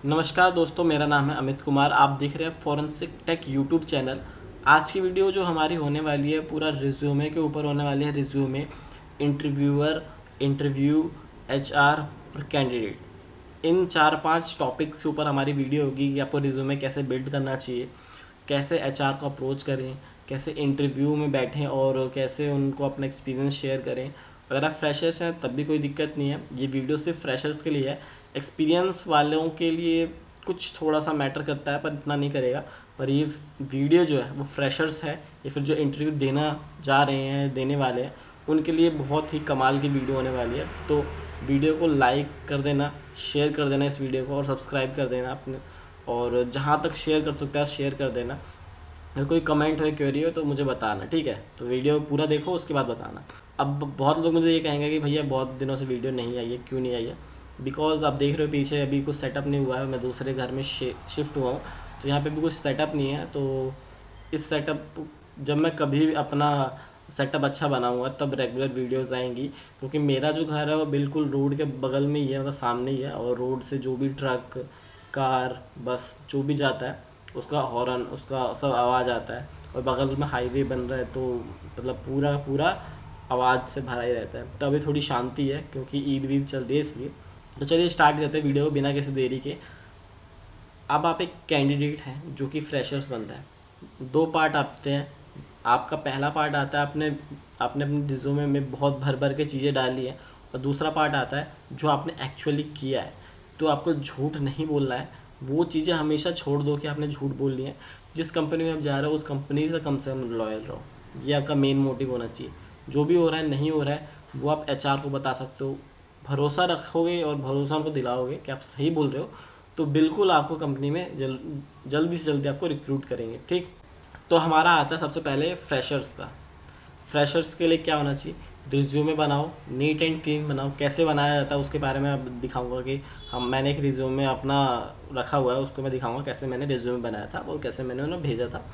नमस्कार दोस्तों, मेरा नाम है अमित कुमार। आप देख रहे हैं फॉरेंसिक टेक यूट्यूब चैनल। आज की वीडियो जो हमारी होने वाली है पूरा रिज्यूमे के ऊपर होने वाली है। रिज्यूमे, इंटरव्यूअर, इंटरव्यू, एचआर और कैंडिडेट, इन 4-5 टॉपिक्स के ऊपर हमारी वीडियो होगी कि आपको रिज्यूमे कैसे बिल्ड करना चाहिए, कैसे एचआर को अप्रोच करें, कैसे इंटरव्यू में बैठें और कैसे उनको अपना एक्सपीरियंस शेयर करें। अगर आप फ्रेशर्स हैं तब भी कोई दिक्कत नहीं है, ये वीडियो सिर्फ फ्रेशर्स के लिए है। एक्सपीरियंस वालों के लिए कुछ थोड़ा सा मैटर करता है पर इतना नहीं करेगा। पर ये वीडियो जो है वो फ्रेशर्स है या फिर जो इंटरव्यू देना जा रहे हैं, देने वाले हैं, उनके लिए बहुत ही कमाल की वीडियो होने वाली है। तो वीडियो को लाइक कर देना, शेयर कर देना इस वीडियो को, और सब्सक्राइब कर देना अपने, और जहाँ तक शेयर कर सकता है शेयर कर देना। अगर कोई कमेंट हो, क्वेरी हो तो मुझे बताना, ठीक है। तो वीडियो पूरा देखो, उसके बाद बताना। अब बहुत लोग मुझे ये कहेंगे कि भैया बहुत दिनों से वीडियो नहीं आई है, क्यों नहीं आई है? बिकॉज़ आप देख रहे हो पीछे अभी कुछ सेटअप नहीं हुआ है, मैं दूसरे घर में शिफ्ट हुआ हूँ, तो यहाँ पे भी कुछ सेटअप नहीं है। तो इस सेटअप, जब मैं कभी भी अपना सेटअप अच्छा बनाऊंगा तब रेगुलर वीडियोस आएंगी, क्योंकि मेरा जो घर है वो बिल्कुल रोड के बगल में ही है, मतलब सामने ही है। और रोड से जो भी ट्रक, कार, बस जो भी जाता है उसका हॉर्न, उसका सब आवाज़ आता है। और बगल में हाईवे बन रहा है, तो मतलब पूरा पूरा आवाज़ से भरा ही रहता है। तो अभी थोड़ी शांति है क्योंकि ईद वीद चल रही है, इसलिए। तो चलिए स्टार्ट करते हैं वीडियो को बिना किसी देरी के। अब आप एक कैंडिडेट हैं जो कि फ्रेशर्स बनता है। दो पार्ट आते हैं। आपका पहला पार्ट आता है, आपने आपने अपने रिज्यूमे में बहुत भर भर के चीज़ें डाली हैं। और दूसरा पार्ट आता है जो आपने एक्चुअली किया है। तो आपको झूठ नहीं बोलना है, वो चीज़ें हमेशा छोड़ दो कि आपने झूठ बोल ली है। जिस कंपनी में आप जा रहे हो उस कंपनी से कम लॉयल रहो, ये आपका मेन मोटिव होना चाहिए। जो भी हो रहा है, नहीं हो रहा है, वो आप एचआर को बता सकते हो। भरोसा रखोगे और भरोसा उनको दिलाओगे कि आप सही बोल रहे हो, तो बिल्कुल आपको कंपनी में जल्दी से जल्दी आपको रिक्रूट करेंगे, ठीक। तो हमारा आता है सबसे पहले फ्रेशर्स का। फ्रेशर्स के लिए क्या होना चाहिए? रिज्यूमे बनाओ, नीट एंड क्लीन बनाओ। कैसे बनाया जाता है उसके बारे में अब दिखाऊंगा कि मैंने एक रिज्यूमे अपना रखा हुआ है, उसको मैं दिखाऊंगा कैसे मैंने रिज्यूमे बनाया था और कैसे मैंने उन्हें भेजा था।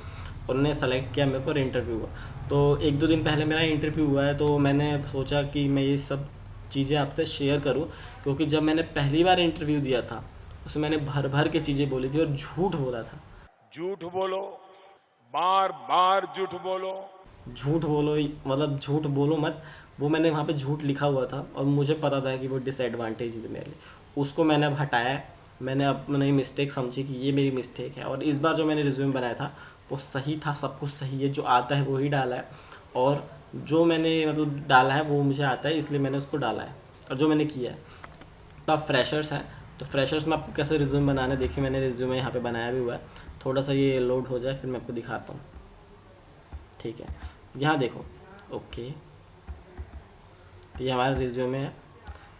उन्होंने सेलेक्ट किया, मेरे को इंटरव्यू हुआ। तो 1-2 दिन पहले मेरा इंटरव्यू हुआ है, तो मैंने सोचा कि मैं ये सब चीज़ें आपसे शेयर करूँ, क्योंकि जब मैंने पहली बार इंटरव्यू दिया था उसमें मैंने भर भर के चीज़ें बोली थी और झूठ बोला था। झूठ बोलो, बार बार झूठ बोलो। झूठ बोलो मतलब झूठ बोलो मत, वो मैंने वहाँ पे झूठ लिखा हुआ था और मुझे पता था कि वो डिसएडवांटेज है मेरे लिए। उसको मैंने अब हटाया है। मैंने अपनी मिस्टेक समझी कि ये मेरी मिस्टेक है, और इस बार जो मैंने रिज्यूम बनाया था वो सही था, सब कुछ सही है, जो आता है वो ही डाला है। और जो मैंने मतलब डाला है वो मुझे आता है, इसलिए मैंने उसको डाला है, और जो मैंने किया है। तो आप फ्रेशर्स हैं, तो फ्रेशर्स में आपको कैसे रिज्यूम बनाना है, देखिए मैंने रिज्यूम यहाँ पे बनाया भी हुआ है। थोड़ा सा ये लोड हो जाए फिर मैं आपको दिखाता हूँ, ठीक है। यहाँ देखो, ओके। तो ये हमारा रिज्यूमे है।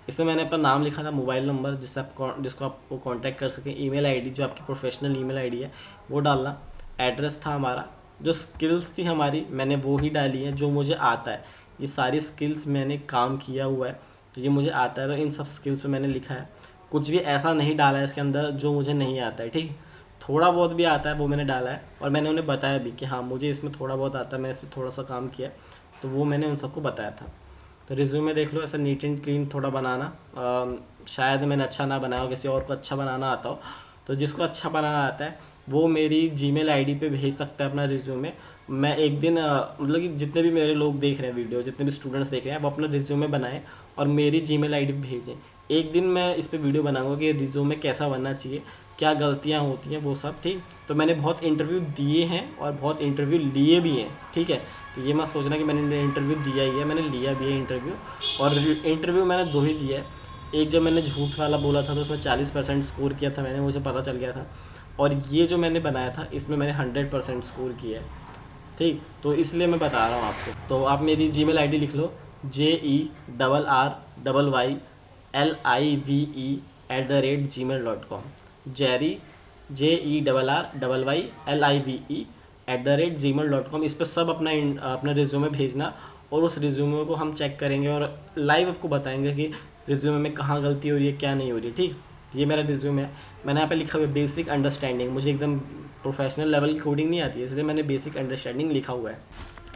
इसमें मैंने अपना नाम लिखा था, मोबाइल नंबर जिसको आप कांटेक्ट कर सकें, ईमेल आईडी जो आपकी प्रोफेशनल ईमेल आईडी है वो डालना। एड्रेस था हमारा। जो स्किल्स थी हमारी मैंने वो ही डाली है जो मुझे आता है। ये सारी स्किल्स मैंने काम किया हुआ है, तो ये मुझे आता है, तो इन सब स्किल्स पे मैंने लिखा है। कुछ भी ऐसा नहीं डाला है इसके अंदर जो मुझे नहीं आता है, ठीक। थोड़ा बहुत भी आता है वो मैंने डाला है, और मैंने उन्हें बताया भी कि हाँ मुझे इसमें थोड़ा बहुत आता है, मैंने इसमें थोड़ा सा काम किया है, तो वो मैंने उन सबको बताया था। तो रिज्यूमे देख लो, ऐसा नीट एंड क्लीन थोड़ा बनाना। शायद मैंने अच्छा ना बनाया हो, किसी और को अच्छा बनाना आता हो। तो जिसको अच्छा बनाना आता है वो मेरी जीमेल आईडी पे भेज सकता है अपना रिज्यूमे। मैं एक दिन मतलब कि जितने भी मेरे लोग देख रहे हैं वीडियो, जितने भी स्टूडेंट्स देख रहे हैं, वो अपना रिज्यूमे बनाएं और मेरी जीमेल आईडी पे भेजें। एक दिन मैं इस पे वीडियो बनाऊंगा कि रिज्यूमे कैसा बनना चाहिए, क्या गलतियाँ होती हैं, वो सब, ठीक। तो मैंने बहुत इंटरव्यू दिए हैं और बहुत इंटरव्यू लिए भी हैं, ठीक है। तो ये मत सोचना कि मैंने इंटरव्यू दिया ही है, मैंने लिया भी है इंटरव्यू। और इंटरव्यू मैंने 2 ही दिया है। एक जब मैंने झूठ वाला बोला था तो उसमें 40% स्कोर किया था मैंने, मुझे पता चल गया था। और ये जो मैंने बनाया था इसमें मैंने 100% स्कोर किया है, ठीक। तो इसलिए मैं बता रहा हूँ आपको। तो आप मेरी जीमेल आईडी लिख लो, JERRYLIVE@gmail.com। Jerry, JERRYLIVE@gmail.com। इस पर सब अपना रिज्यूमे भेजना, और उस रिज्यूमे को हम चेक करेंगे और लाइव आपको बताएंगे कि रिज्यूमे में कहाँ गलती हो रही है, क्या नहीं हो रही है, ठीक। ये मेरा रिज्यूमे है। मैंने यहाँ पे लिखा हुआ है बेसिक अंडरस्टैंडिंग। मुझे एकदम प्रोफेशनल लेवल की कोडिंग नहीं आती है, इसलिए मैंने बेसिक अंडरस्टैंडिंग लिखा हुआ है।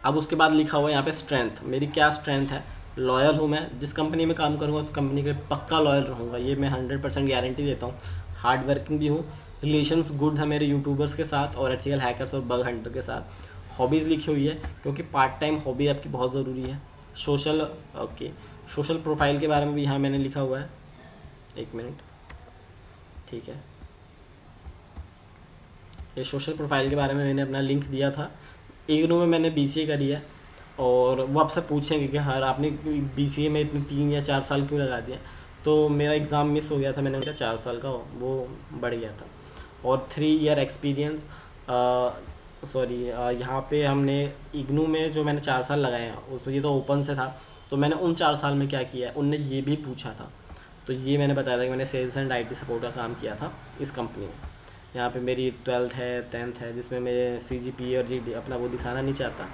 अब उसके बाद लिखा हुआ है यहाँ पे स्ट्रेंथ। मेरी क्या स्ट्रेंथ है? लॉयल हूँ मैं, जिस कंपनी में काम करूँगा उस कंपनी के पक्का लॉयल रहूँगा, ये मैं 100% गारंटी देता हूँ। हार्ड वर्किंग भी हूँ, रिलेशंस गुड है मेरे यूट्यूबर्स के साथ और एथिकल हैकर्स और बग हंटर के साथ। हॉबीज़ लिखी हुई है क्योंकि पार्ट टाइम हॉबी आपकी बहुत ज़रूरी है। सोशल, ओके, सोशल प्रोफाइल के बारे में भी यहाँ मैंने लिखा हुआ है, एक मिनट, ठीक है। ये सोशल प्रोफाइल के बारे में मैंने अपना लिंक दिया था। इग्नू में मैंने बीसीए करी है और वो आपसे पूछेंगे कि हर आपने बीसीए में इतने 3 या 4 साल क्यों लगा दिया, तो मेरा एग्ज़ाम मिस हो गया था, मैंने उनका 4 साल का वो बढ़ गया था। और 3 ईयर एक्सपीरियंस, सॉरी, यहाँ पे हमने इग्नू में जो मैंने 4 साल लगाए हैं उसमें, ये तो ओपन से था, तो मैंने उन 4 साल में क्या किया है उनने ये भी पूछा था। तो ये मैंने बताया था कि मैंने सेल्स एंड आईटी सपोर्ट का काम किया था इस कंपनी में। यहाँ पे मेरी 12th है, 10th है, जिसमें मैं सीजीपीए और जीडी अपना वो दिखाना नहीं चाहता,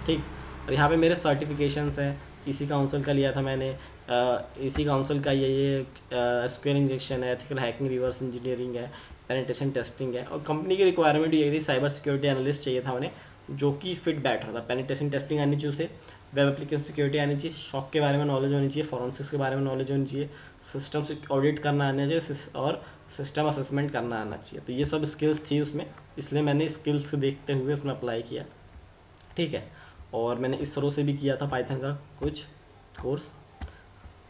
ठीक। और यहाँ पे मेरे सर्टिफिकेशंस हैं, इसी काउंसिल का लिया था मैंने, इसी काउंसिल का ये एसक्यूएल इंजेक्शन है, एथिकल हैकिंग, रिवर्स इंजीनियरिंग है, पेनिट्रेशन टेस्टिंग है। और कंपनी की रिक्वायरमेंट ये थी, साइबर सिक्योरिटी एनालिस्ट चाहिए था उन्हें, जो कि फिट बैठ रहा था। पेनिट्रेशन टेस्टिंग आनी चाहिए उसे, वेब एप्लीकेशन सिक्योरिटी आनी चाहिए, शॉक के बारे में नॉलेज होनी चाहिए, फॉरेंसिक्स के बारे में नॉलेज होनी चाहिए, सिस्टम से ऑडिट करना आना चाहिए और सिस्टम असेसमेंट करना आना चाहिए। तो ये सब स्किल्स थी उसमें, इसलिए मैंने स्किल्स देखते हुए उसमें अप्लाई किया, ठीक है। और मैंने इसरो से भी किया था पाइथन का कुछ कोर्स।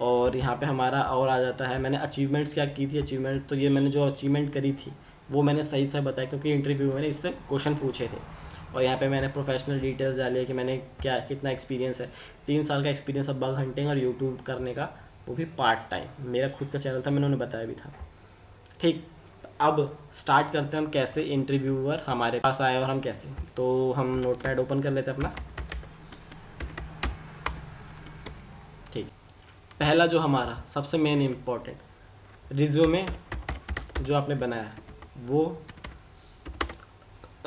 और यहाँ पे हमारा और आ जाता है, मैंने अचीवमेंट्स क्या की थी। अचीवमेंट तो ये मैंने जो अचीवमेंट करी थी वो मैंने सही से बताया, क्योंकि इंटरव्यू में मैंने इससे क्वेश्चन पूछे थे। और यहाँ पे मैंने प्रोफेशनल डिटेल्स डाली है कि मैंने क्या कितना एक्सपीरियंस है। 3 साल का एक्सपीरियंस है बग हंटिंग और यूट्यूब करने का, वो भी पार्ट टाइम। मेरा खुद का चैनल था, मैंने उन्हें बताया भी था, ठीक। तो अब स्टार्ट करते हैं हम कैसे इंटरव्यूअर हमारे पास आए और हम कैसे। तो हम नोटपैड ओपन कर लेते हैं अपना, ठीक। पहला जो हमारा सबसे मेन इम्पॉर्टेंट रिज्यूमे जो आपने बनाया है वो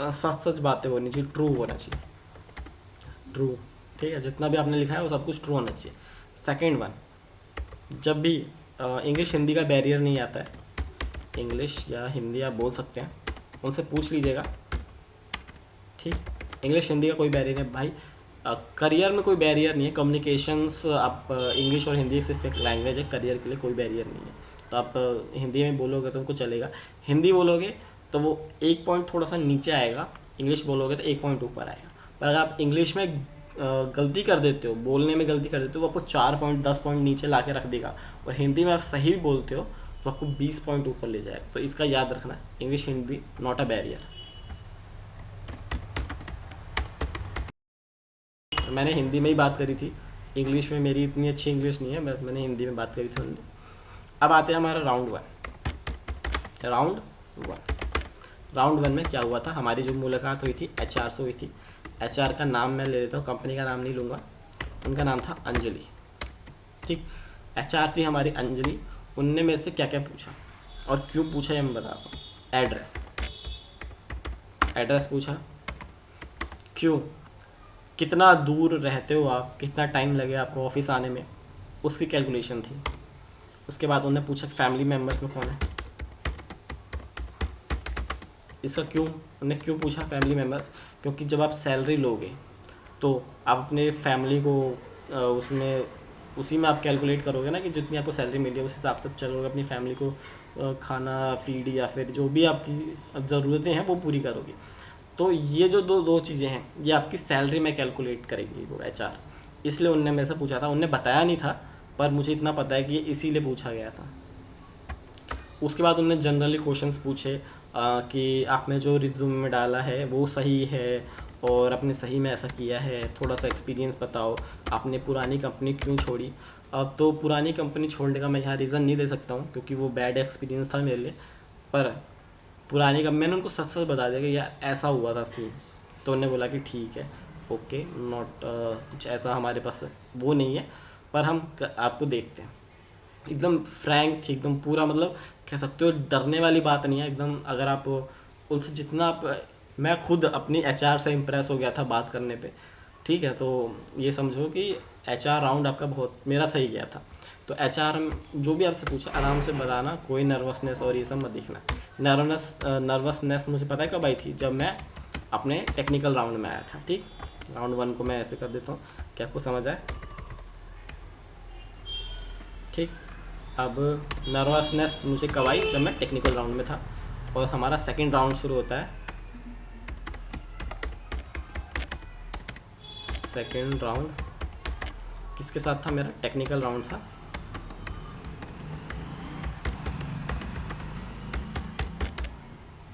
सच सच बातें होनी चाहिए, ट्रू होना चाहिए, ट्रू, ठीक है। जितना भी आपने लिखा है वो सब कुछ ट्रू होना चाहिए। सेकंड वन, जब भी इंग्लिश हिंदी का बैरियर नहीं आता है, इंग्लिश या हिंदी आप बोल सकते हैं, उनसे पूछ लीजिएगा, ठीक। इंग्लिश हिंदी का कोई बैरियर नहीं भाई, करियर में कोई बैरियर नहीं है। कम्युनिकेशंस आप इंग्लिश और हिंदी सिर्फ एक लैंग्वेज है, करियर के लिए कोई बैरियर नहीं है। तो आप हिंदी में बोलोगे तो उनको चलेगा, हिंदी बोलोगे तो वो 1 पॉइंट थोड़ा सा नीचे आएगा, इंग्लिश बोलोगे तो 1 पॉइंट ऊपर आएगा। पर अगर आप इंग्लिश में गलती कर देते हो, बोलने में गलती कर देते हो, वो आपको 4 पॉइंट 10 पॉइंट नीचे ला के रख देगा। और हिंदी में आप सही बोलते हो तो आपको 20 पॉइंट ऊपर ले जाएगा। तो इसका याद रखना, English Hindi not a barrier. मैंने हिंदी में ही बात करी थी, इंग्लिश में मेरी इतनी अच्छी इंग्लिश नहीं है, बस मैंने हिंदी में बात करी थी उनसे। अब आते हैं हमारा राउंड वन में क्या हुआ था। हमारी जो मुलाकात हुई थी एचआर से हुई थी। एचआर का नाम मैं ले लेता हूँ, कंपनी का नाम नहीं लूँगा। उनका नाम था अंजलि, ठीक। एचआर थी हमारी अंजलि। उनने मेरे से क्या क्या पूछा और क्यों पूछा ये मैं बताता हूँ। एड्रेस पूछा, क्यों, कितना दूर रहते हो आप, कितना टाइम लगे आपको ऑफिस आने में, उसकी कैलकुलेशन थी। उसके बाद उन्होंने पूछा फैमिली मेम्बर्स में कौन है, इसका क्यों, उन्होंने क्यों पूछा फैमिली मेम्बर्स, क्योंकि जब आप सैलरी लोगे तो आप अपने फैमिली को उसमें उसी में आप कैलकुलेट करोगे ना, कि जितनी आपको सैलरी मिली है उस हिसाब से चलोगे, अपनी फैमिली को खाना फीड या फिर जो भी आपकी ज़रूरतें हैं वो पूरी करोगे। तो ये जो दो चीज़ें हैं ये आपकी सैलरी में कैलकुलेट करेगी वो एचआर। इसलिए उनने मेरे से पूछा था, उनने बताया नहीं था पर मुझे इतना पता है कि ये इसीलिए पूछा गया था। उसके बाद उन्होंने जनरली क्वेश्चंस पूछे कि आपने जो रिज्यूम में डाला है वो सही है और आपने सही में ऐसा किया है, थोड़ा सा एक्सपीरियंस बताओ, आपने पुरानी कंपनी क्यों छोड़ी। अब तो पुरानी कंपनी छोड़ने का मैं यहाँ रीज़न नहीं दे सकता हूँ क्योंकि वो बैड एक्सपीरियंस था मेरे लिए, पर पुरानी कंपनी मैंने उनको सच सच बता दिया कि यार ऐसा हुआ था सीन। तो उन्होंने बोला कि ठीक है, ओके, नॉट कुछ ऐसा हमारे पास वो नहीं है, पर हम आपको देखते हैं। एकदम फ्रैंक थी, एकदम पूरा, मतलब कह सकते हो डरने वाली बात नहीं है एकदम। अगर आप उनसे जितना आप, मैं खुद अपनी एचआर से इम्प्रेस हो गया था बात करने पे, ठीक है। तो ये समझो कि एचआर राउंड आपका बहुत मेरा सही गया था। तो एचआर जो भी आपसे पूछे आराम से बताना, कोई नर्वसनेस और ये सब मत दिखना। नर्वसनेस मुझे पता है कब आई थी, जब मैं अपने टेक्निकल राउंड में आया था, ठीक। राउंड 1 को मैं ऐसे कर देता हूँ कि आपको समझ आए, ठीक। अब नर्वसनेस मुझे कब आई, जब मैं टेक्निकल राउंड में था, और हमारा सेकंड राउंड शुरू होता है। सेकंड राउंड किसके साथ था, मेरा टेक्निकल राउंड था।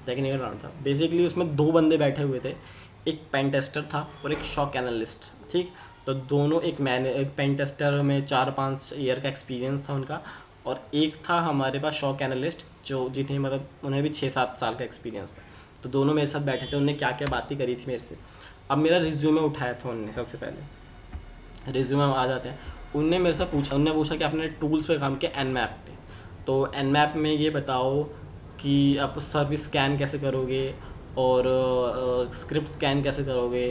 टेक्निकल राउंड था, बेसिकली उसमें दो बंदे बैठे हुए थे, एक पेन टेस्टर था और एक शॉक एनालिस्ट। ठीक, तो दोनों, एक पेन टेस्टर में 4-5 ईयर का एक्सपीरियंस था उनका, और एक था हमारे पास शॉक एनालिस्ट जो जिन्हें मतलब उन्हें भी 6-7 साल का एक्सपीरियंस था। तो दोनों मेरे साथ बैठे थे, उन्होंने क्या क्या बातें करी थी मेरे से। अब मेरा रिज्यूमे उठाया था उन्होंने, सबसे पहले रिज्यूमे आ जाते हैं। उनने मेरे से पूछा कि आपने टूल्स पे काम किया एनमैप पे, तो एनमैप में ये बताओ कि आप सर्विस स्कैन कैसे करोगे, और स्क्रिप्ट स्कैन कैसे करोगे,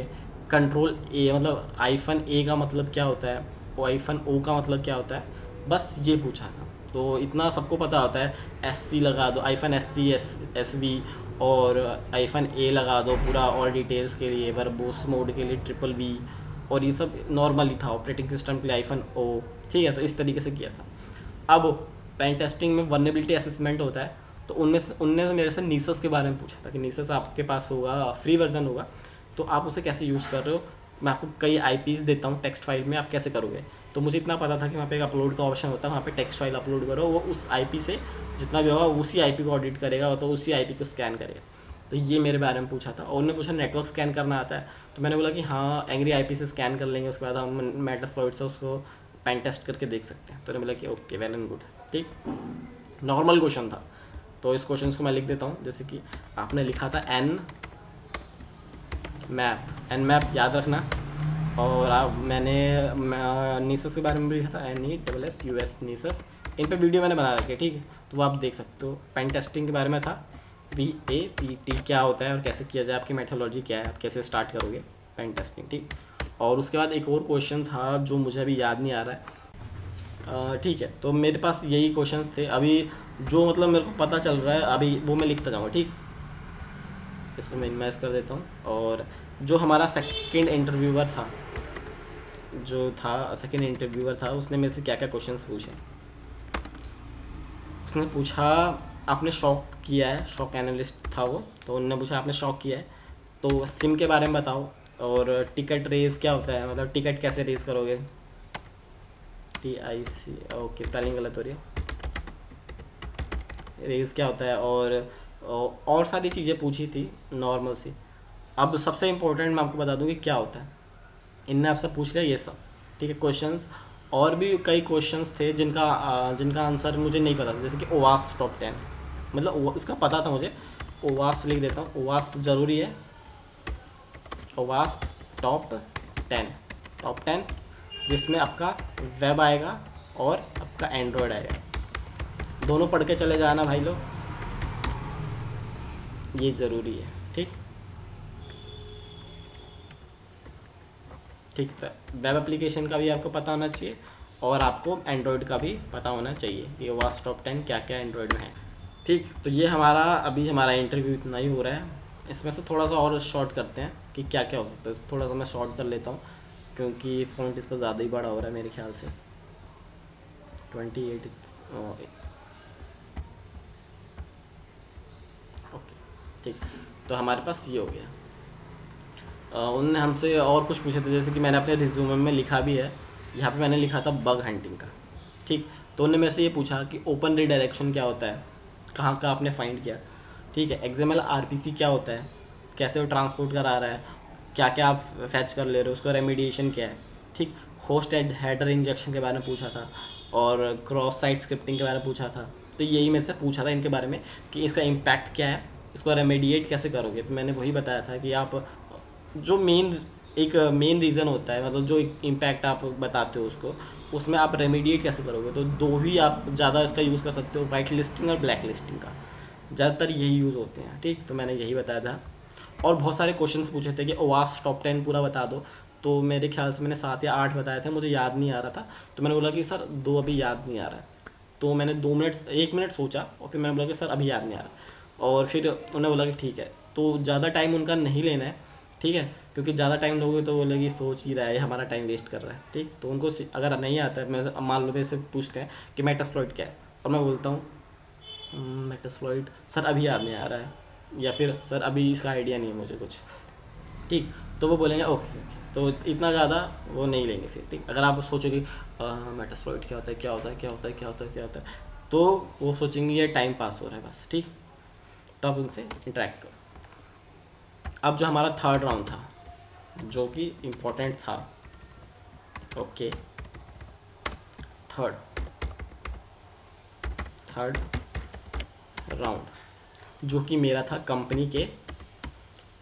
कंट्रोल ए मतलब आईफन ए का मतलब क्या होता है, और आईफन ओ का मतलब क्या होता है, बस ये पूछा था। तो इतना सबको पता होता है, एस सी लगा दो, hyphen S C S V, और आईफन ए लगा दो पूरा और डिटेल्स के लिए, वर्बोस मोड के लिए ट्रिपल वी, और ये सब नॉर्मल ही था, ऑपरेटिंग सिस्टम के लिए आईफन ओ। ठीक है, तो इस तरीके से किया था। अब पेन टेस्टिंग में वर्नेबिलिटी असेसमेंट होता है, तो उनने मेरे से नीसस के बारे में पूछा था कि नीसस आपके पास होगा, फ्री वर्जन होगा, तो आप उसे कैसे यूज़ कर रहे हो, मैं आपको कई आईपीज़ देता हूँ टेक्स्ट फाइल में, आप कैसे करोगे। तो मुझे इतना पता था कि वहाँ पे एक अपलोड का ऑप्शन होता है, वहाँ पे टेक्स्ट फाइल अपलोड करो, वो उस आईपी से जितना भी होगा उसी आईपी को ऑडिट करेगा, तो उसी आईपी को स्कैन करेगा। तो ये मेरे बारे में पूछा था, और उन्होंने पूछा नेटवर्क स्कैन करना आता है, तो मैंने बोला कि हाँ, एंग्री आईपी से स्कैन कर लेंगे, उसके बाद हम मेटास्प्लॉइट से उसको पेन टेस्ट करके देख सकते हैं। तो उन्होंने बोला कि ओके, वेल एंड गुड। ठीक, नॉर्मल क्वेश्चन था, तो इस क्वेश्चन को मैं लिख देता हूँ। जैसे कि आपने लिखा था एन मैप याद रखना, और मैंने नीसस के बारे में भी लिखा था, NESSUS नीसस। इन पे वीडियो मैंने बना रखी है, ठीक है, तो वो आप देख सकते हो। पेन टेस्टिंग के बारे में था, VAPT क्या होता है और कैसे किया जाए, आपकी मेथोलॉजी क्या है, आप कैसे स्टार्ट करोगे पेन टेस्टिंग। ठीक, और उसके बाद एक और क्वेश्चन था जो मुझे अभी याद नहीं आ रहा है। ठीक है, तो मेरे पास यही क्वेश्चन थे अभी, जो मतलब मेरे को पता चल रहा है अभी, वो मैं लिखता जाऊँगा। ठीक, इसको मैं इनमेस कर देता हूँ। और जो हमारा सेकंड इंटरव्यूअर था, उसने मेरे से क्या क्या क्वेश्चंस पूछे। उसने पूछा आपने शॉक किया है, शॉक एनालिस्ट था वो, तो उन्होंने पूछा आपने शॉक किया है तो सिम के बारे में बताओ, और टिकट रेज क्या होता है, मतलब टिकट कैसे रेज करोगे, TIC, ओके स्पेलिंग गलत हो रही है, रेज क्या होता है, और सारी चीज़ें पूछी थी नॉर्मल सी। अब सबसे इम्पोर्टेंट मैं आपको बता दूँ कि क्या होता है, इनने आपसे पूछ लिया ये सब। ठीक है, क्वेश्चंस और भी कई क्वेश्चंस थे जिनका आंसर मुझे नहीं पता था, जैसे कि OWASP टॉप 10, मतलब इसका पता था मुझे, OWASP लिख देता हूँ, OWASP ज़रूरी है, OWASP टॉप 10 जिसमें आपका वेब आएगा और आपका एंड्रॉयड आएगा, दोनों पढ़ के चले जाना भाई लोग, ये ज़रूरी है। ठीक, ठीक है, वेब एप्लीकेशन का भी आपको पता होना चाहिए, और आपको एंड्रॉयड का भी पता होना चाहिए कि OWASP टॉप 10 क्या क्या एंड्रॉयड में है। ठीक, तो ये हमारा इंटरव्यू इतना ही हो रहा है। इसमें से थोड़ा सा और शॉर्ट करते हैं कि क्या क्या हो सकता है, थोड़ा सा मैं शॉर्ट कर लेता हूँ क्योंकि फ़ॉन्ट इसका ज़्यादा ही बड़ा हो रहा है मेरे ख्याल से। 28 ओके, ठीक, तो हमारे पास ये हो गया। उन्होंने हमसे और कुछ पूछे थे, जैसे कि मैंने अपने रिज्यूमे में लिखा भी है, यहाँ पे मैंने लिखा था बग हंटिंग का। ठीक, तो उन्होंने मेरे से ये पूछा कि ओपन रीडायरेक्शन क्या होता है, कहाँ का आपने फाइंड किया। ठीक है, XML RPC क्या होता है, कैसे वो ट्रांसपोर्ट करा रहा है, क्या क्या आप फैच कर ले रहे हो, उसका रेमिडिएशन क्या है। ठीक, होस्ट हेडर इंजेक्शन के बारे में पूछा था, और क्रॉस साइट स्क्रिप्टिंग के बारे में पूछा था। तो यही मेरे से पूछा था इनके बारे में कि इसका इम्पैक्ट क्या है, इसको रेमेडिएट कैसे करोगे। तो मैंने वही बताया था कि आप जो मेन रीज़न होता है, मतलब जो इम्पैक्ट आप बताते हो उसको, उसमें आप रेमेडिएट कैसे करोगे। तो दो ही आप ज़्यादा इसका यूज़ कर सकते हो, वाइट लिस्टिंग और ब्लैक लिस्टिंग का, ज़्यादातर यही यूज़ होते हैं। ठीक, तो मैंने यही बताया था। और बहुत सारे क्वेश्चंस पूछे थे कि OWASP टॉप 10 पूरा बता दो, तो मेरे ख्याल से मैंने 7 या 8 बताए थे, मुझे याद नहीं आ रहा था। तो मैंने बोला कि सर 2 अभी याद नहीं आ रहा है, तो मैंने 1 मिनट सोचा, और फिर मैंने बोला कि सर अभी याद नहीं आ रहा, और फिर उन्होंने बोला कि ठीक है। तो ज़्यादा टाइम उनका नहीं लेना है, ठीक है, क्योंकि ज़्यादा टाइम लोगे तो वो लगी सोच ही रहा है, हमारा टाइम वेस्ट कर रहा है। ठीक, तो उनको अगर नहीं आता है, मैं मान लो मेरे से पूछते हैं कि मेटास्प्लॉइट क्या है, और मैं बोलता हूँ मेटास्प्लॉइट सर अभी याद नहीं आ रहा है, या फिर सर अभी इसका आइडिया नहीं है मुझे कुछ, ठीक। तो वो बोलेंगे ओके ओके, तो इतना ज़्यादा वो नहीं लेंगे फिर, ठीक। अगर आप सोचोगे मेटास्प्लॉइट क्या होता है क्या होता है क्या होता है क्या होता है क्या होता है, तो वो सोचेंगे ये टाइम पास हो रहा है बस, ठीक। तो आप उनसे इंटरेक्ट करो। अब जो हमारा थर्ड राउंड था जो कि इम्पोर्टेंट था, ओके, थर्ड राउंड जो कि मेरा था कंपनी के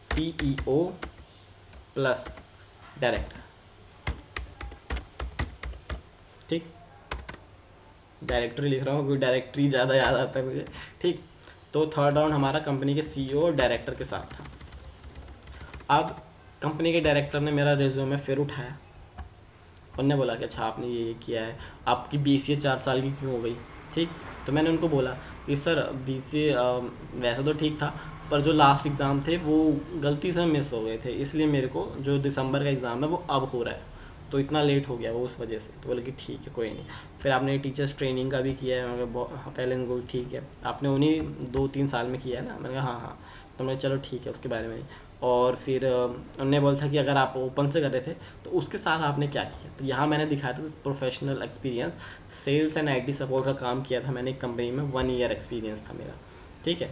CEO प्लस डायरेक्टर, ठीक। डायरेक्टर लिख रहा हूँ क्योंकि डायरेक्टरी ज़्यादा याद आता है मुझे, ठीक। तो थर्ड राउंड हमारा कंपनी के CEO और डायरेक्टर के साथ था। अब कंपनी के डायरेक्टर ने मेरा रिज्यूमे फिर उठाया, उनने बोला कि अच्छा आपने ये किया है, आपकी BCA 4 साल की क्यों हो गई, ठीक। तो मैंने उनको बोला कि सर BCA वैसे तो ठीक था, पर जो लास्ट एग्ज़ाम थे वो गलती से मिस हो गए थे, इसलिए मेरे को जो दिसंबर का एग्ज़ाम है वो अब हो रहा है, तो इतना लेट हो गया वो उस वजह से। तो बोले कि ठीक है कोई नहीं। फिर आपने टीचर्स ट्रेनिंग का भी किया है, मैंने कहा पहले उनको ठीक है, आपने उन्हीं 2-3 साल में किया है ना, मैंने कहा हाँ हाँ। तो मैंने चलो ठीक है उसके बारे में। और फिर उनने बोला था कि अगर आप ओपन से कर रहे थे तो उसके साथ आपने क्या किया, तो यहाँ मैंने दिखाया था professional experience, sales and IT support का काम किया था मैंने एक कंपनी में, 1 ईयर एक्सपीरियंस था मेरा, ठीक है।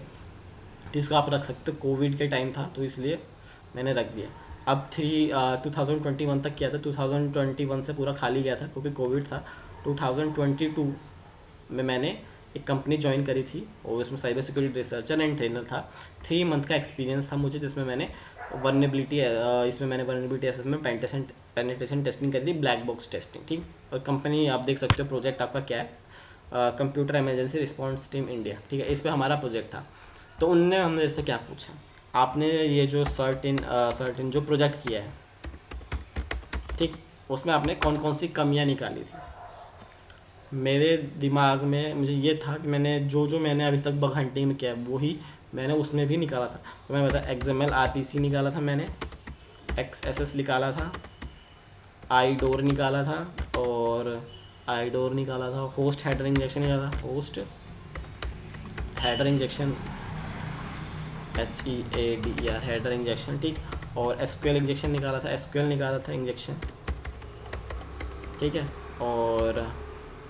तो इसको आप रख सकते हो, कोविड के टाइम था तो इसलिए मैंने रख दिया। अब 2021 तक किया था, 2021 से पूरा खाली गया था क्योंकि कोविड था। 2022 में मैंने एक कंपनी ज्वाइन करी थी और इसमें cyber security researcher and trainer था। 3 मंथ का एक्सपीरियंस था मुझे, जिसमें मैंने वनरेबिलिटी असेसमेंट, पेनिट्रेशन टेस्टिंग करी थी, ब्लैक बॉक्स टेस्टिंग, ठीक। और कंपनी आप देख सकते हो प्रोजेक्ट आपका क्या है, computer emergency response team India, ठीक है। इस पर हमारा प्रोजेक्ट था। तो उनने हमने से क्या पूछा, आपने ये जो सर्टिन जो प्रोजेक्ट किया है, ठीक, उसमें आपने कौन कौन सी कमियां निकाली थी। मेरे दिमाग में मुझे ये था कि मैंने जो मैंने अभी तक बग हंटिंग में किया है वही मैंने उसमें भी निकाला था। तो मैंने बताया XML RPC निकाला था मैंने, XSS निकाला था, IDOR निकाला था, और IDOR निकाला था, होस्ट हेडर इंजेक्शन निकाला था, host header injection, HEADER header injection, ठीक। और SQL इंजेक्शन निकाला था, SQL निकाला था इंजेक्शन, ठीक है। और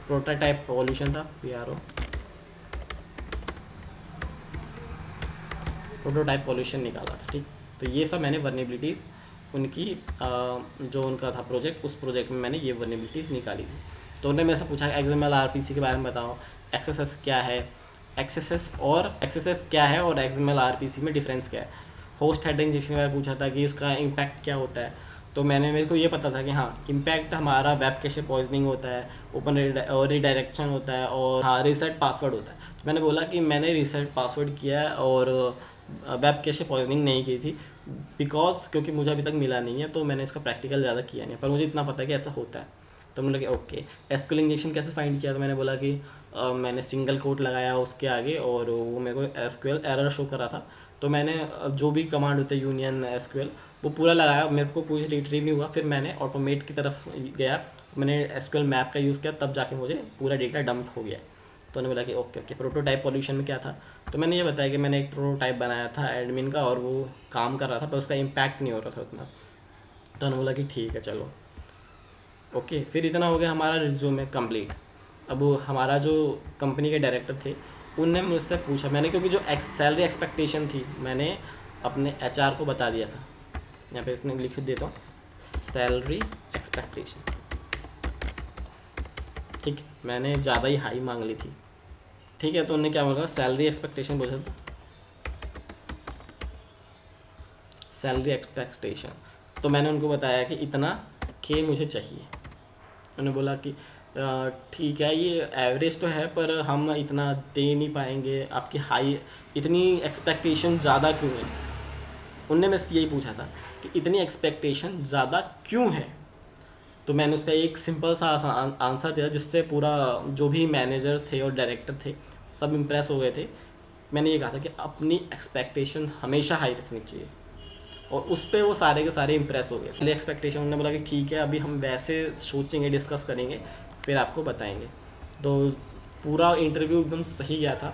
प्रोटोटाइप पॉल्यूशन था, PRO, प्रोटोटाइप पॉल्यूशन निकाला था, ठीक। तो ये सब मैंने वर्नेबिलिटीज़ उनकी जो उनका था प्रोजेक्ट, उस प्रोजेक्ट में मैंने ये वर्नेबिलिटीज़ निकाली थी। तो उन्होंने मेरे से पूछा XML RPC के बारे में बताओ, XSS क्या है, XSS क्या है और XML RPC में डिफरेंस क्या है। होस्ट हेडर इंजेक्शन के बारे में पूछा था कि इसका इम्पैक्ट क्या होता है। तो मेरे को ये पता था कि हाँ इम्पैक्ट हमारा वेब कैशे पॉइजनिंग होता है, ओपन रिडायरेक्शन होता है, और हाँ रीसेट पासवर्ड होता है। तो मैंने बोला कि मैंने रीसेट पासवर्ड किया है और वेब कैशे पॉइजनिंग नहीं की थी, बिकॉज क्योंकि मुझे अभी तक मिला नहीं है, तो मैंने इसका प्रैक्टिकल ज़्यादा किया नहीं, पर मुझे इतना पता है कि ऐसा होता है। तो मैंने लगा ओके। SQL इंजेक्शन कैसे फाइंड किया, तो मैंने बोला कि मैंने सिंगल कोट लगाया उसके आगे और वो मेरे को SQL एरर शो कर रहा था। तो मैंने जो भी कमांड होता है यूनियन SQL वो पूरा लगाया, मेरे को कुछ रिट्रीव नहीं हुआ। फिर मैंने ऑटोमेट की तरफ गया, मैंने SQL मैप का यूज़ किया, तब जाके मुझे पूरा डेटा डंप हो गया। तो उन्होंने बोला कि ओके ओके। प्रोटोटाइप पॉल्यूशन में क्या था, तो मैंने ये बताया कि मैंने एक प्रोटोटाइप बनाया था एडमिन का और वो काम कर रहा था पर उसका इम्पैक्ट नहीं हो रहा था उतना। तो उन्होंने बोला कि ठीक है चलो ओके। फिर इतना हो गया हमारा रिज्यूमे कंप्लीट। अब हमारा जो कंपनी के डायरेक्टर थे उनने मुझसे पूछा, मैंने क्योंकि जो सैलरी एक्सपेक्टेशन थी मैंने अपने HR को बता दिया था, यहाँ पे इसमें लिख देता हूँ, सैलरी एक्सपेक्टेशन, ठीक। मैंने ज़्यादा ही हाई मांग ली थी, ठीक है। तो उन्होंने क्या बोला, सैलरी एक्सपेक्टेशन बोला था, सैलरी एक्सपेक्टेशन। तो मैंने उनको बताया कि इतना के मुझे चाहिए। उन्होंने बोला कि ठीक है ये एवरेज तो है पर हम इतना दे नहीं पाएंगे, आपकी हाई इतनी एक्सपेक्टेशन ज़्यादा क्यों है। उनने मुझसे यही पूछा था कि इतनी एक्सपेक्टेशन ज़्यादा क्यों है। तो मैंने उसका एक सिंपल सा आंसर दिया जिससे पूरा जो भी मैनेजर्स थे और डायरेक्टर थे सब इम्प्रेस हो गए थे। मैंने ये कहा था कि अपनी एक्सपेक्टेशन हमेशा हाई रखनी चाहिए, और उस पर वो सारे के सारे इम्प्रेस हो गए। पहले एक्सपेक्टेशन उन्होंने बोला कि ठीक है अभी हम वैसे सोचेंगे, डिस्कस करेंगे, फिर आपको बताएंगे। तो पूरा इंटरव्यू एकदम सही गया था।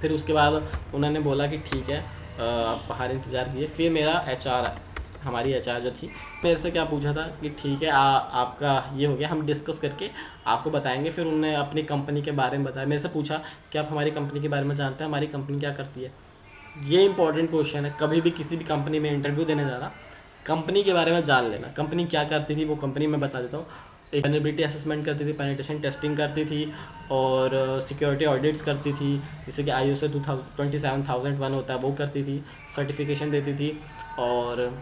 फिर उसके बाद उन्होंने बोला कि ठीक है आप बाहर इंतज़ार कीजिए। फिर मेरा एचआर, हमारी एचआर जो थी, मेरे से क्या पूछा था कि ठीक है आपका ये हो गया, हम डिस्कस करके आपको बताएंगे। फिर उन्होंने अपनी कंपनी के बारे में बताया, मेरे से पूछा कि आप हमारी कंपनी के बारे में जानते हैं, हमारी कंपनी क्या करती है। ये इंपॉर्टेंट क्वेश्चन है, कभी भी किसी भी कंपनी में इंटरव्यू देने जाना, कंपनी के बारे में जान लेना। कंपनी क्या करती थी वो कंपनी में बता देता हूँ। एक वल्नरेबिलिटी असेसमेंट करती थी, पेनिट्रेशन टेस्टिंग करती थी और सिक्योरिटी ऑडिट्स करती थी, जैसे कि ISO 27001 होता है वो करती थी, सर्टिफिकेशन देती थी। और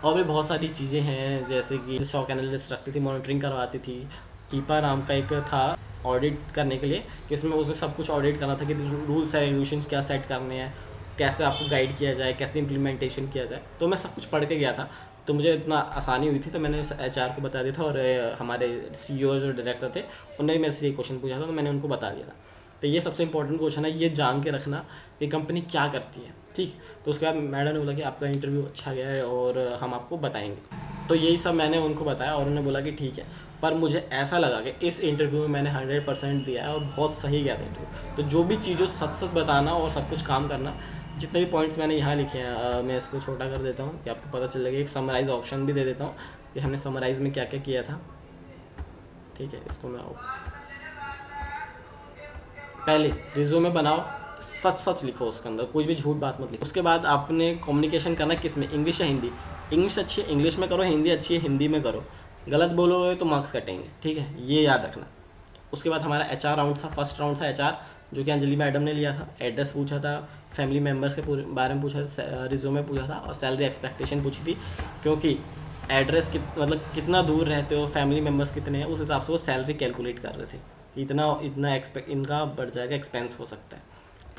भी बहुत सारी चीज़ें हैं, जैसे कि शॉक एनालिस्ट रखती थी, मॉनिटरिंग करवाती थी। कीपा नाम का एक था ऑडिट करने के लिए, कि उसमें उसे सब कुछ ऑडिट करना था कि रूल्स एंड रेगुलेशंस क्या सेट करने हैं, कैसे आपको गाइड किया जाए, कैसे इम्प्लीमेंटेशन किया जाए। तो मैं सब कुछ पढ़ के गया था, तो मुझे इतना आसानी हुई थी, तो मैंने HR को बता दिया था। और हमारे CEO जो डायरेक्टर थे उन्होंने भी मेरे से ये क्वेश्चन पूछा था, तो मैंने उनको बता दिया था। तो ये सबसे इंपॉर्टेंट क्वेश्चन है, ये जान के रखना कि कंपनी क्या करती है, ठीक। तो उसके बाद मैडम ने बोला कि आपका इंटरव्यू अच्छा गया है और हम आपको बताएंगे। तो यही सब मैंने उनको बताया और उन्होंने बोला कि ठीक है। पर मुझे ऐसा लगा कि इस इंटरव्यू में मैंने 100% दिया है और बहुत सही गया था इंटरव्यू। तो जो भी चीज़ों सच सच बताना और सब कुछ काम करना, जितने भी पॉइंट्स मैंने यहाँ लिखे हैं मैं इसको छोटा कर देता हूँ कि आपको पता चल जाएगा। एक समराइज ऑप्शन भी दे देता हूँ कि हमने समराइज में क्या क्या किया था, ठीक है। इसको मैं पहले रिज्यूमे बनाओ, सच सच लिखो, उसके अंदर कोई भी झूठ बात मत लिखो। उसके बाद आपने कम्युनिकेशन करना किस में, इंग्लिश या हिंदी। इंग्लिश अच्छी है इंग्लिश में करो, हिंदी अच्छी है हिंदी में करो। गलत बोलोगे तो मार्क्स कटेंगे, ठीक है, ये याद रखना। उसके बाद हमारा HR राउंड था, फर्स्ट राउंड था HR, जो कि अंजलि मैडम ने लिया था। एड्रेस पूछा था, फैमिली मेम्बर्स के पूरे बारे में पूछा था, रिज्यूमे पूछा था और सैलरी एक्सपेक्टेशन पूछी थी, क्योंकि एड्रेस मतलब कितना दूर रहते हो, फैमिली मेम्बर्स कितने हैं, उस हिसाब से वो सैलरी कैलकुलेट कर रहे थे कि इतना इनका बढ़ जाएगा, एक्सपेंस हो सकता है,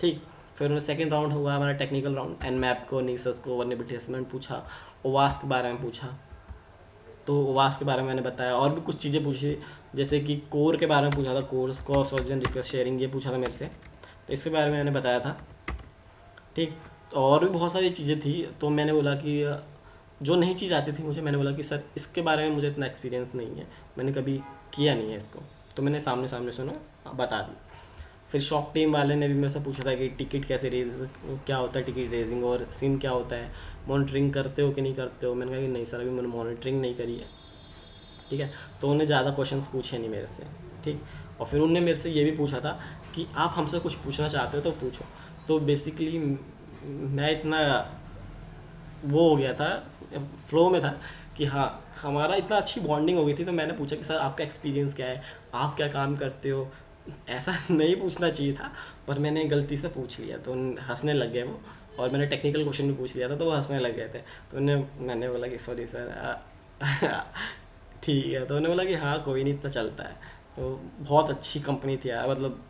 ठीक। फिर सेकंड राउंड हुआ हमारा टेक्निकल राउंड, एनमैप को, नीसस को, वल्नरेबिलिटी असेसमेंट पूछा, ओवास के बारे में पूछा। तो ओवास के बारे में मैंने बताया, और भी कुछ चीज़ें पूछी, जैसे कि कोर के बारे में पूछा था, course cross version request sharing ये पूछा था मेरे से, तो इसके बारे में मैंने बताया था, ठीक। तो और भी बहुत सारी चीज़ें थी, तो मैंने बोला कि जो नई चीज़ आती थी मुझे, मैंने बोला कि सर इसके बारे में मुझे इतना एक्सपीरियंस नहीं है, मैंने कभी किया नहीं है इसको, तो मैंने सामने सामने सुना बता दी। फिर शॉप टीम वाले ने भी मेरे से पूछा था कि टिकट कैसे रेज, क्या होता है टिकट रेजिंग और सिम क्या होता है, मॉनिटरिंग करते हो कि नहीं करते हो। मैंने कहा कि नहीं सर, अभी मैंने मॉनिटरिंग नहीं करी है, ठीक है। तो उन्हें ज़्यादा क्वेश्चंस पूछे नहीं मेरे से, ठीक। और फिर उनने मेरे से ये भी पूछा था कि आप हमसे कुछ पूछना चाहते हो तो पूछो। तो बेसिकली मैं इतना वो हो गया था, फ्लो में था कि हाँ, हमारा इतना अच्छी बॉन्डिंग हो गई थी। तो मैंने पूछा कि सर आपका एक्सपीरियंस क्या है, आप क्या काम करते हो। ऐसा नहीं पूछना चाहिए था, पर मैंने गलती से पूछ लिया, तो हंसने लग गए वो। और मैंने टेक्निकल क्वेश्चन भी पूछ लिया था, तो वो हंसने लग गए थे। तो मैंने बोला कि सॉरी सर, ठीक है। तो उन्होंने बोला कि हाँ कोई नहीं, इतना चलता है। तो बहुत अच्छी कंपनी थी यार, मतलब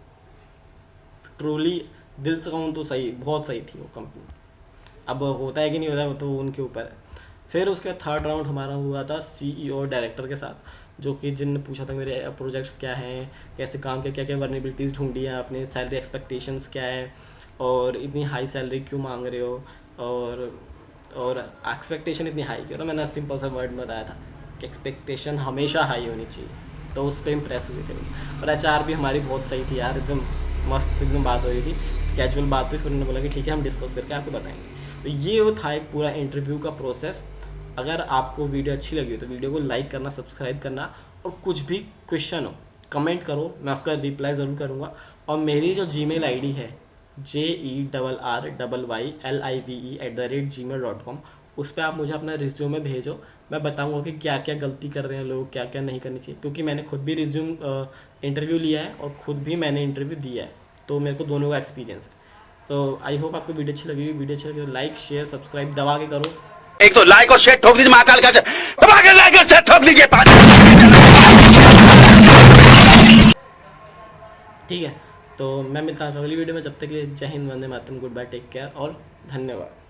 ट्रूली दिल से कहूँ तो सही, बहुत सही थी वो कंपनी। अब होता है कि नहीं होता है वो तो उनके ऊपर है। फिर उसके थर्ड राउंड हमारा हुआ था CEO डायरेक्टर के साथ, जो कि जिनने पूछा था मेरे प्रोजेक्ट्स क्या हैं, कैसे काम किया, क्या क्या वर्नेबिलिटीज़ ढूंढी हैं आपने, सैलरी एक्सपेक्टेशंस क्या है, और इतनी हाई सैलरी क्यों मांग रहे हो, और एक्सपेक्टेशन इतनी हाई क्यों। तो मैंने सिंपल सा वर्ड बताया था कि एक्सपेक्टेशन हमेशा हाई होनी चाहिए। तो उस पर इम्प्रेस हुए थे। और HR भी हमारी बहुत सही थी यार, एकदम मस्त एकदम बात हो रही थी, कैजुअल बात हुई। फिर उन्होंने बोला कि ठीक है हम डिस्कस करके आपको बताएंगे। तो ये वो था एक पूरा इंटरव्यू का प्रोसेस। अगर आपको वीडियो अच्छी लगी हो तो वीडियो को लाइक करना, सब्सक्राइब करना, और कुछ भी क्वेश्चन हो कमेंट करो, मैं उसका रिप्लाई ज़रूर करूँगा। और मेरी जो Gmail ID है JERRYLIVE@gmail.com, उस पर आप मुझे अपना रिज्यूमे भेजो। मैं बताऊँगा कि क्या क्या गलती कर रहे हैं लोग, क्या क्या नहीं करनी चाहिए, क्योंकि मैंने खुद भी इंटरव्यू लिया है और खुद भी मैंने इंटरव्यू दिया है, तो मेरे को दोनों का एक्सपीरियंस है। तो आई होप आपको वीडियो अच्छी लगी। वीडियो अच्छी लगी तो लाइक शेयर सब्सक्राइब दबा के करो। एक तो लाइक और शेयर ठोक दीजिए, महाकाल का दबा के लाइक और शेयर ठोक दीजिए। ठीक है, तो मैं मिलता हूँ अगली वीडियो में। जब तक के लिए जय Hind, Vande Mataram, good bye, take care और धन्यवाद।